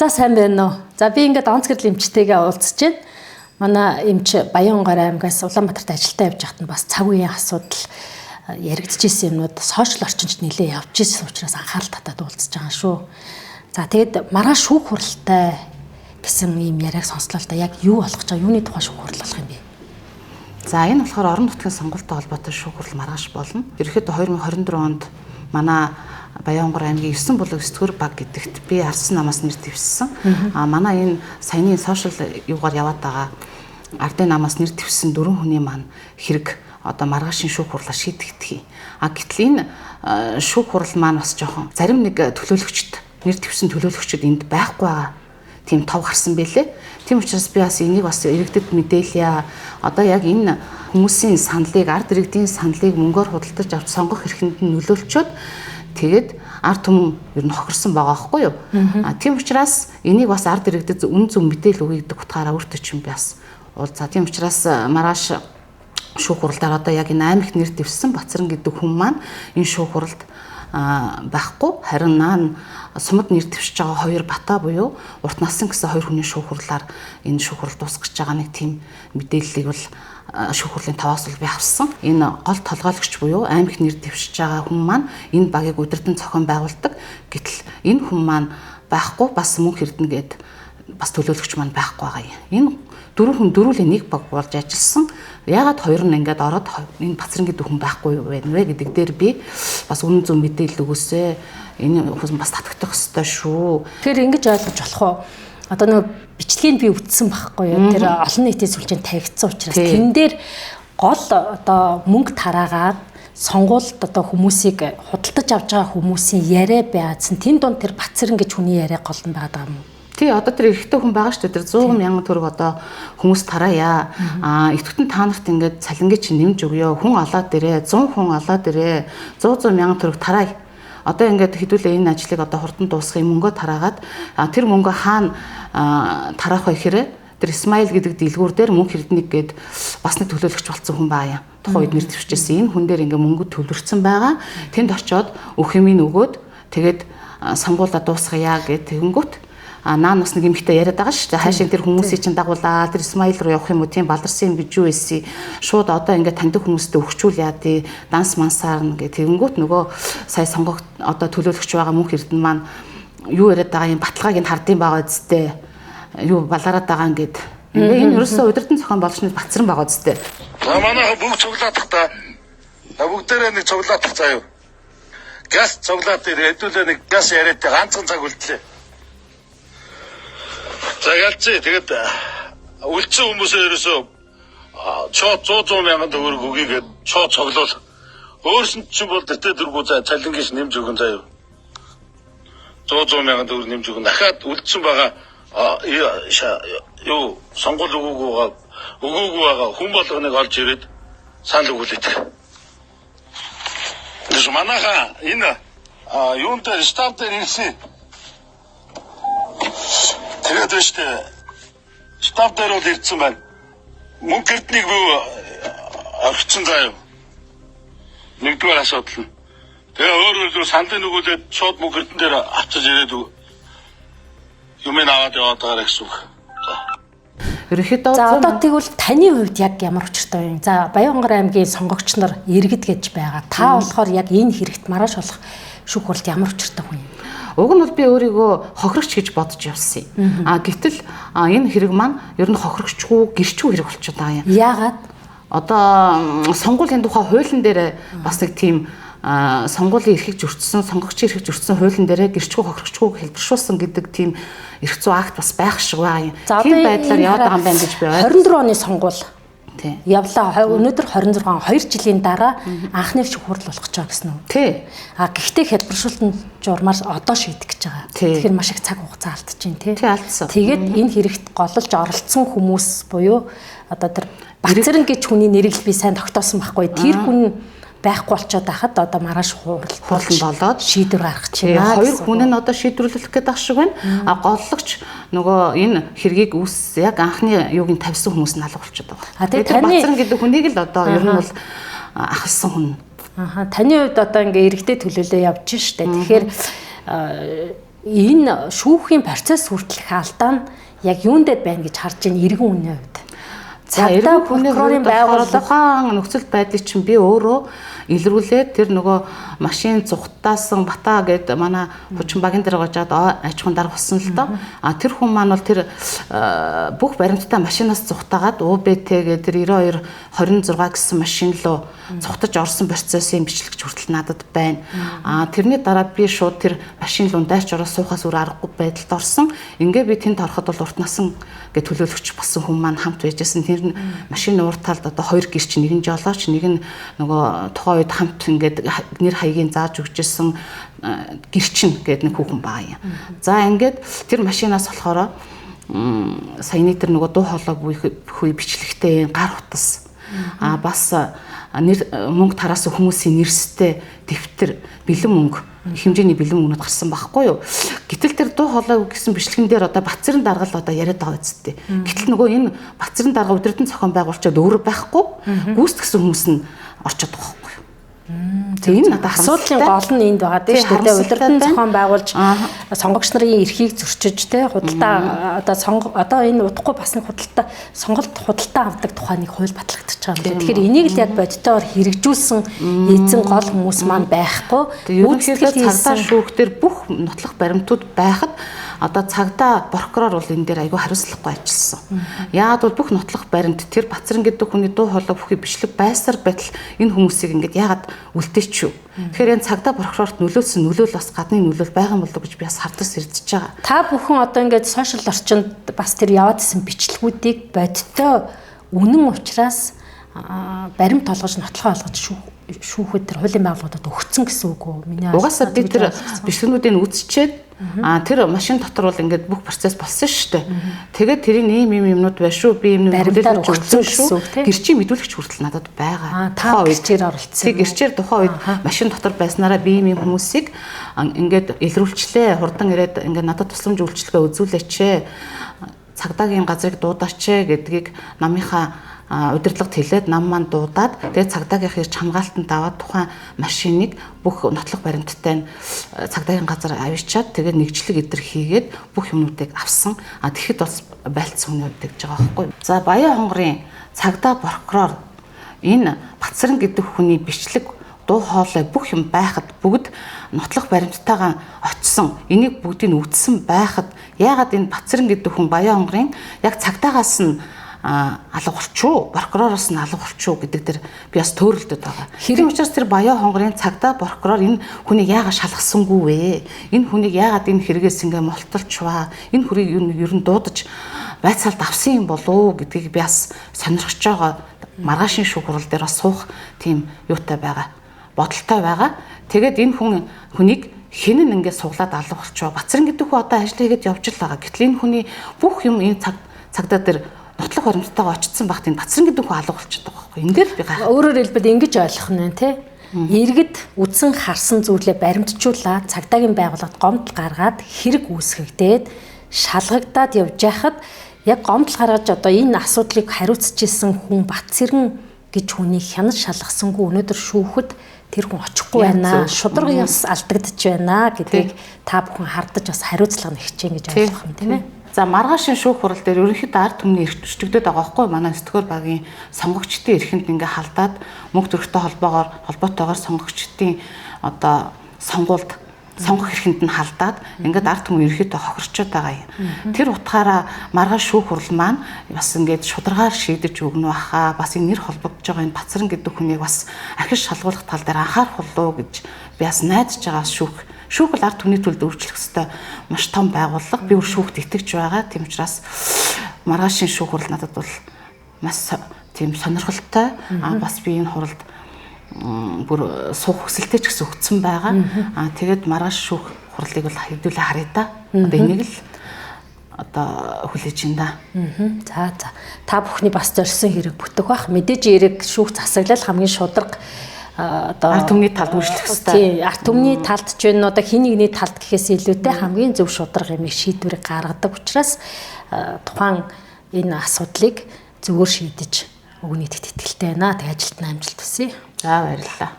За сайн байна уу. За би ингээд онц гэрэл эмчтэйгээ уулзж байна. Манай эмч Баянгор аймгаас Улаанбаатарт ажилдаа явж байхад нь бас цаг үеийн асуудал яригдчихсэн юмнууд сошиал орчинд нэлээд явж ирсэн учраас анхаарал татаад уулзж байгаа шүү. За тэгэд маргааш шүүх хуралтай гэсэн ийм яриаг сонслоо л да. Яг юу болох гэж байгаа? Юуны тухай шүүх хурал болох юм бэ? За энэ болохоор орон нутгийн сонгуультай холбоотой шүүх хурал маргааш болно. Ерөнхийдөө 2024 онд манай Баянгор аймгийн 9 булаг 9-р баг гэдэгт би ардсан намаас нэр дэвссэн. Манай энэ саяны сошиал юугаар яваад байгаа ардын намаас нэр дэвссэн 4 хүний маань хэрэг одоо маргаашийн шүүх хурлаар шийдэгдэх. Гэтэл энэ шүүх хурал маань бас жоохон зарим нэг төлөөлөгчд нэр дэвсэн төлөөлөгчд энд байхгүй байгаа. Тийм тов гарсан байлээ. Тийм учраас би бас энийг бас иргэдэд мэдээлье. Одоо яг энэ хүмүүсийн саналыг, ард иргэдийн саналыг мөнгөөр худалдаж авч сонгох эрхэнд нь нөлөөлчөөд тэгээд ард түмэн ер нь хохирсон байгаа байхгүй юу? Тийм учраас энийг бас ард иргэдэд үн зөв мэдээлэл өгье гэдэг утгаараа өөртөө ч юм бас уулзаа. Тийм учраас маргааш шүүх хуралдаар одоо яг энэ аймагт нэр дэвссэн Бацран гэдэг хүн маань энэ шүүх хуралд байхгүй, харин наан сумад нэр дэвшиж байгаа 2 бата буюу урт насан гэсэн 2 хүний шүүх хурлаар энэ шүүх хурал дуусгаж байгаа нэг тийм мэдээллийг бол шүүх хурлын таваас бол би авсан. Энэ гол толгойлогч буюу аймагт нэр дэвшиж байгаа хүн маань энэ багийг удирдан зохион байгуулдаг. Гэтэл энэ хүн маань байхгүй, бас мөнх эрдэнэ гээд бас төлөөлөгч маань байхгүй байгаа юм. Энэ 4 хүн дөрвөлээ нэг баг болж ажилласан. Яагаад 2 нь ингээд ороод энэ Бацран гэдэг хүн байхгүй байна вэ гэдэг дээр би бас үнэн зөв мэдээлэл өгөөсэй. Энэ хүн бас татагдах ёстой шүү. Тэгэхээр ингэж ойлгож болох уу? Одоо нэг бичлэгийг би үтсэн байхгүй юу? Тэр олон нийтийн сүлжээнд тавигдсан учраас тэн дээр гол одоо мөнгө тараагаад сонгуульд одоо хүмүүсийг худалдаж авч байгаа хүмүүсийн яриа байцсан. Тэн донд тэр Бацран гэж хүний яриа гол нь байгаа юм уу? Тий, одоо тэр эрэгтэй хүн байгаа шүү дээ. Тэр 100 мянган төгрөг одоо хүмүүс тараая. Идэвхтэн та нарт ингээд цалингийн чинь нэмж өгөө. Хүн алаад ирээ, 100 хүн алаад ирээ. 100 мянган төгрөг тараая. Одоо ингээд хэдүүлээ энэ ажлыг одоо хурдан дуусгах мөнгөө тараагаад тэр мөнгөө хаана тараах вэ гэхээр тэр Исмаил гэдэг дэлгүүр дээр мөнх эрдэнэг гээд бас нэг төлөөлөгч болсон хүн баа юм. Тухайн үед нэр дэвшижсэн. Энэ хүн дээр ингээд мөнгө төвлөрсөн байгаа. Тэнд очиод өөх юм өгөөд тэгээд сонгуулаа дуусгая гэд тэгэнгүүт наан бас нэг эмэгтэй яриад байгаа шүү дээ. Хаашаа тэр хүмүүсийг чинь дагуулаа. Тэр Исмаил руу явах юм уу? Тийм баларсан юм гэж юу ийсэ. Шууд одоо ингээд таньдаг хүмүүстэй өгчүүл яа тий. Данс мансаар нэг тэгэнгүүт нөгөө сая сонгогд одоо төлөөлөгч байгаа мөнх эрдэнэ маань юу яриад байгаа юм баталгааг нь хардсан байгаа үсттэй. Юу балараад байгаа ингээд. Энэ ерөөсөө удирдан зохион болгочны Бацран байгаа үсттэй. Манайха бүгд цуглаадах та. Бүгдээрээ нэг цуглаадах заа юу. Газ цуглаад дээр хэдүүлээ нэг газ яриад ганцхан цаг үлдлээ. За ялцээ тэгээд үлдсэн хүмүүсээ ерөөсөө чоо 100 мянган төгрөг өгье гэд чоо цоглол. Өөрсөнд чинь бол дэвтэр дөрвөө цалингийнш нэмж өгөн заяа. 100 мянган төгрөг нэмж өгөн дахиад үлдсэн байгаа юу сонгол өгөөгүй байгаа хүн болгоныг олж ирээд санал өгүүлээд. Тэс манайха энэ юунтай штаб дээр ирсэн. Тэгээд өштэй штаб дээр бол ирсэн байна. Мөнгө эрднийг бүү авчихсан заа юу. Нэгдүгээр асуудал нь. Тэгээ өөр саналыг нөгөөлээд шууд мөнгө эрдэн дээр авчиж ирээд юм аваад яваад байгаа гэсэн үг. Ерөнхийдөө за одоо тэгвэл таны хувьд яг ямар учиртай вэ? За Баянгор аймгийн сонгогч нар иргэд гэж байгаа. Та болохоор яг энэ хэрэгт маргааш болох шүүх хуралд ямар учиртай хүн юм? Уг нь бол би өөрийгөө хохирогч гэж бодож явсан юм. Гэтэл энэ хэрэг маань ер нь хохирогчгүй гэрчгүй хэрэг болчиход байгаа юм. Яагаад? Одоо сонгуулийн тухай хуулийн дээр бас нэг тийм сонгуулийн эрхийг зөрчсөн, сонгогчийн эрхийг зөрчсөн хуулийн дээр гэрчгүй хохирогчгүй хэлбэршүүлсэн гэдэг тийм эрх зүйн акт бас байх шиг байгаа юм. Тийм байдлаар яваад байгаа юм байна гэж би ойлгоо. 24 оны сонгуул явлаа. Өнөөдөр 26 2 жилийн дараа анхны шүүх хурал болох гэж байгаа гэсэн үү? Тий. Гэхдээ хэлбэршүүлтэн журмаар одоо шийдэх гэж байгаа. Тэгэхээр маш их цаг хугацаа алдчихэв тий. Тий алдсан. Тэгээд энэ хэрэгт голлож оролцсон хүмүүс буюу одоо тэр Бацран гэж хүний нэрийг би сайн тогтоосон байхгүй. Тэр хүн байхгүй болчиход байхад одоо маргааш хурал болоод шийдвэр гаргах чинь. Хоёр хүн нь одоо шийдвэрлэх гэдэг ах шиг байна. Голлогч нөгөө энэ хэргийг яг анхны юуг нь тавьсан хүмүүс нь алга болчиход байгаа. Тэгээд Бацран гэдэг хүнийг л одоо ер нь бол ахалсан хүн. Таны хувьд одоо ингээ иргэдэд төлөөлөө явж штэ. Тэгэхээр энэ шүүхийн процесс хүртэлх алдаа нь яг юунд дээр байна гэж харж байна иргэн үнийн хувьд. За иргэн прокурорын байгууллагын нөхцөл байдлыг чинь би өөрөө илрүүлээд тэр нөгөө машин зүхтаасан бата гэд манай хүчин багийн дээр гожаад аж ахуйн дарга болсон л доо. А тэр хүн маань бол тэр бүх баримттай машинаас зүхтаагаад УБТ гэдэг тэр 9226 гэсэн машин руу цухтаж орсон процессын бичлэгч хүртэл надад байна. А тэрний дараа би шууд тэр машин руу дайрч ороод суухаас өөр аргагүй байдалд орсон. Ингээ би тэнд ороход бол урт насан гэж төлөөлөгч болсон хүн маань хамт байжсэн. Тэр машины урт талд одоо 2 гэрч, нэг нь жолооч, нэг нь нөгөө тухайн үед хамт ингээд нэр хаягийн зааж өгчсэн гэрчин гэдэг нэг хүүхэн байгаа юм. За ингээд тэр машинаас болохоор саяны тэр нөгөө дуу хоолой бүхий бичлэгтэй гар утас бас нэр мөнгө тараасан хүмүүсийн нэрстэй дэвтэр, бэлэн мөнгө хэмжээний бэлэн мөнгөд гарсан байхгүй юу. Гэтэл тэр дуу хоолой гэсэн бичлэгэн дээр одоо Бацэрэн дарга л одоо яриад байгаа үсттэй. Гэтэл нөгөө энэ Бацэрэн дарга удирдан зохион байгуулчид өөр байхгүй гүйцэтгэсэн хүмүүс нь орчод байгаа байхгүй юу. Тэгээ энэ асуудлын гол нь энд байгаа дээ шүү дээ. Удирдан зохион байгуулж сонгогч нарын эрхийг зөрчиж те худалдаа одоо энэ удахгүй бас нэг сонголт худалдаа авдаг тухай нэг хууль батлагдчихж байгаа юм. Тэгэхээр энийг л яг бодитоор хэрэгжүүлсэн эзэн гол хүмүүс маань байхгүй. Ерөнхийдөө цагдаа шүүхтэр бүх нотлох баримтууд байхад одоо цагдаа прокурор бол энэ дээр айгүй хариуцлагагүй ажилласан. Яагаад бол бүх нотлох баримт тэр Бацэрэн гэдэг хүний дуу хоолой бүхий бичлэг байсаар байтал энэ хүмүүсийг ингээд яагаад үлдээч юу. Тэгэхээр энэ цагдаа прокурорт нөлөөлсөн нөлөөл бас гадны нөлөөл байгаа юм болов гэж би бас хардаж сэрдэж байгаа. Та бүхэн одоо ингээд сошиал орчинд бас тэр яваадсэн бичлэгүүдийг бодиттой үнэн учраас баримт толгож нотлохоо олгож шүүхэд тэр хуулийн байгууллагуудад өгцөн гэсэн үг үү? Миний угаасаа би тэр бичлэгнүүдийг үзчихэд тэр машин дотор бол ингээд бүх процесс болсон шүү дээ. Тэгээд тэрийн ийм юмнууд байна шүү. Би юм баримтаар өгсөн шүү. Гэрчийн мэдүүлэгч хүртэл надад байгаа. Тухайн үед гэрчээр оролцсон. Тэг гэрчээр тухайн үед машин дотор байснараа би ийм хүмүүсийг ингээд илрүүлчлээ. Хурдан ирээд ингээд надад тусламж үйлчилгээ үзүүлээч. Цагдаагийн газрыг дуудаач гэдгийг намынхаа удирдлагт хэлээд нам маань дуудаад тэгээд цагдаагийн ирж хамгаалтанд аваад тухайн машиныг бүх нотлох баримттай цагдаагийн газар авчиад тэгээд нэгжлэг эдэр хийгээд бүх юмнуудыг авсан. Тэгэхэд бас байлцсан хүн явдаг гэж байгаа байхгүй. За Баян хонгорын цагдаа прокурор энэ Бацэрэн гэдэг хүний бичлэг дуу хоолой бүх юм байхад бүгд нотлох баримттайгаа очсон. Энийг бүгдийг үтсэн байхад яагаад энэ Бацэрэн гэдэг хүн Баян хонгорын яг цагдаагаас нь алга болчихоо, прокуророос нь алга болчихоо гэдэг дээр би бас төөрөлдөд байгаа. Тийм учраас тэр Баян хонгорын цагдаа прокурор энэ хүнийг яагаад шалгасангүй вэ? Энэ хүнийг яагаад энэ хэрэгээс ингээ молтолчваа? Энэ хүрийг ер нь дуудаж байцаалд авсан юм болов уу гэдгийг би бас сонирхож байгаа. Маргаашийн шүүх хурал дээр бас суух тийм юутай байгаа. Бодолтой байгаа. Тэгээд энэ хүнийг хэн нь ингээ суглаад алга болчихоо. Бацэрэн гэдэг хүн одоо ажил хийгээд явж л байгаа. Гэтэл энэ хүний бүх юм энэ цагдаа дээр нотлох баримттайгаа очсон багт энэ Бацэрэн гэдэг хүн алга болчиход байгаа байхгүй. Энэ дээр л би гайхав. Өөрөөр хэлбэл ингэж ойлгох нь тий. Иргэд үдсэн харсан зүйлээ баримтжуулаад цагдаагийн байгууллагад гомдол гаргаад хэрэг үүсгэгдээд шалгагдаад явж байхад яг гомдол гаргаж одоо энэ асуудлыг хариуцж исэн хүн Бацэрэн гэж хүнийг хянаж шалгасангүй өнөөдөр шүүхэд тэр хүн очихгүй байна. Шударга яс алдагдж байна гэдгийг та бүхэн хардаж бас хариуцлага нэгчээ гэж ойлгох юм тийм ээ. За маргаашийн шүүх хурал дээр ерөнхийдөө ард түмний эрхчлэгдээд байгаа байхгүй манай сэтгүүр багийн сонгогчдын эрхэнд ингээ халдаад мөнгө төрхтэй холбоотойгоор сонгогчдын одоо сонгуульд сонгох эрхэнд нь халдаад ингээд ард түмэн ерөнхийдөө хохирчод байгаа юм. Тэр утгаараа маргааш шүүх хурал маань бас ингээд шударгаар шийдэж өгнө баха. Бас энэ нэр холбогдож байгаа энэ Бацэрэн гэдэг хүнийг бас ахиж шалгуулах тал дээр анхаарах болов гэж би бас найдаж байгаа шүүх бол ард түмний төлд өөрчлөх ёстой маш том байгууллага. Би өөр шүүхт итгэж байгаа. Тийм учраас маргаашийн шүүх хурал надад бол маш тийм сонирхолтой. Бас би энэ хуралд бүр суух хүсэлтэй ч гэсэн өгсөн байгаа. Тэгээд маргааш шүүх хурлыг бол хэдүүлээ харъя да. Одоо энийг л одоо хүлээж ин да. За. Та бүхний бас зорьсон хэрэг бүтэх бах. Мэдээж эрэг шүүх засаглал хамгийн шударга одоо ард түмний талд үйлчлэх хэрэгтэй. Тийм, ард түмний талд ч вэ одоо хин нэгний талд гэхээс илүүтэй хамгийн зөв шударга юм шийдвэрийг гаргадаг учраас тухайн энэ асуудлыг зөвөр шийдэж өгнө гэдэгт итгэлтэй байна. Тэг ажилтнаа амжилт хүсье. За баярлалаа.